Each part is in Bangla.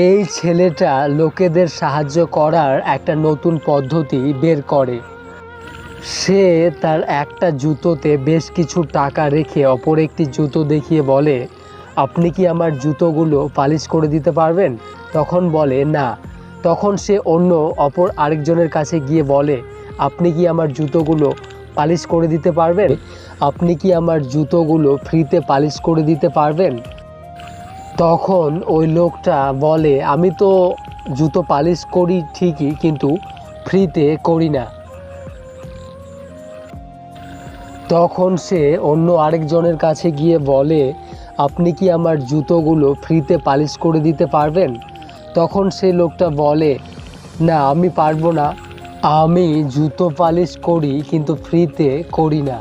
এই ছেলেটা লোকেদের সাহায্য করার একটা নতুন পদ্ধতি বের করে। সে তার একটা জুতোতে বেশ কিছু টাকা রেখে অপর একটি জুতো দেখিয়ে বলে, আপনি কি আমার জুতোগুলো পালিশ করে দিতে পারবেন? তখন বলে না। তখন সে অপর আরেকজনের কাছে গিয়ে বলে, আপনি কি আমার জুতোগুলো পালিশ করে দিতে পারবেন? আপনি কি আমার জুতোগুলো ফ্রিতে পালিশ করে দিতে পারবেন? তখন ওই লোকটা বলে, আমি তো জুতো পালিশ করি ঠিকই, কিন্তু ফ্রিতে করি না। তখন সে আরেকজনের কাছে গিয়ে বলে, আপনি কি আমার জুতোগুলো ফ্রিতে পালিশ করে দিতে পারবেন? তখন সে লোকটা বলে, না আমি পারবো না, আমি জুতো পালিশ করি কিন্তু ফ্রিতে করি না।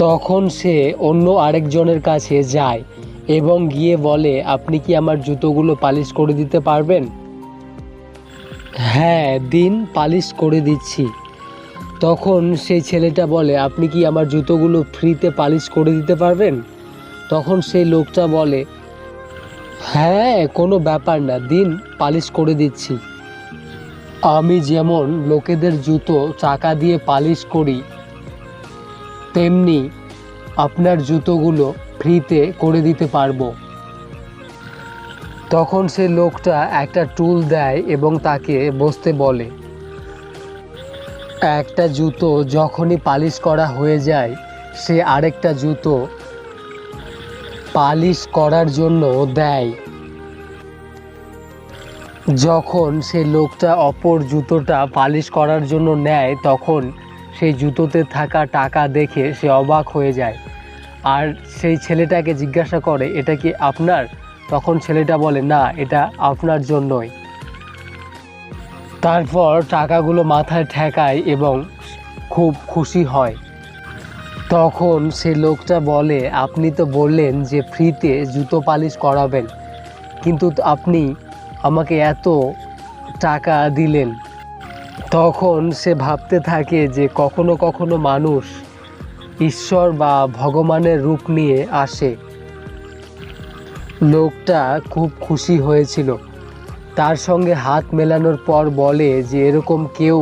তখন সে আরেকজনের কাছে যায় এবং গিয়ে বলে, আপনি কি আমার জুতোগুলো পালিশ করে দিতে পারবেন? হ্যাঁ দিন, পালিশ করে দিচ্ছি। তখন সেই ছেলেটা বলে, আপনি কি আমার জুতোগুলো ফ্রিতে পালিশ করে দিতে পারবেন? তখন সেই লোকটা বলে, হ্যাঁ কোনো ব্যাপার না, দিন পালিশ করে দিচ্ছি। আমি যেমন লোকেদের জুতো টাকা দিয়ে পালিশ করি, তেমনি আপনার জুতোগুলো ফ্রিতে করে দিতে পারবো। তখন সে লোকটা একটা টুল দেয় এবং তাকে বসতে বলে। একটা জুতো যখনই পালিশ করা হয়ে যায়, সে আরেকটা জুতো পালিশ করার জন্য দেয়। যখন সে লোকটা অপর জুতোটা পালিশ করার জন্য নেয়, তখন সেই জুতোতে থাকা টাকা দেখে সে অবাক হয়ে যায় আর সেই ছেলেটাকে জিজ্ঞাসা করে, এটা কি আপনার? তখন ছেলেটা বলে, না এটা আপনার জন্যই। তারপর টাকাগুলো মাথায় ঠেকায় এবং খুব খুশি হয়। তখন সে লোকটা বলে, আপনি তো বললেন যে ফ্রিতে জুতো পালিশ করাবেন, কিন্তু আপনি আমাকে এত টাকা দিলেন। তখন সে ভাবতে থাকে যে কখনো কখনো মানুষ ঈশ্বর বা ভগবানের রূপ নিয়ে আসে। লোকটা খুব খুশি হয়েছিল। তার সঙ্গে হাত মেলানোর পর বলে যে এরকম কেউ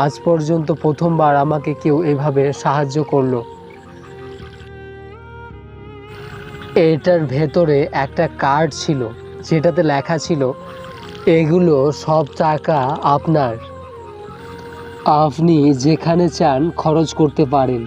আজ পর্যন্ত প্রথমবার আমাকে কেউ এভাবে সাহায্য করলো। এটার ভেতরে একটা কার্ড ছিল, যেটাতে লেখা ছিল, এগুলো সব টাকা আপনার, আপনি যেখানে চান খরচ করতে পারেন।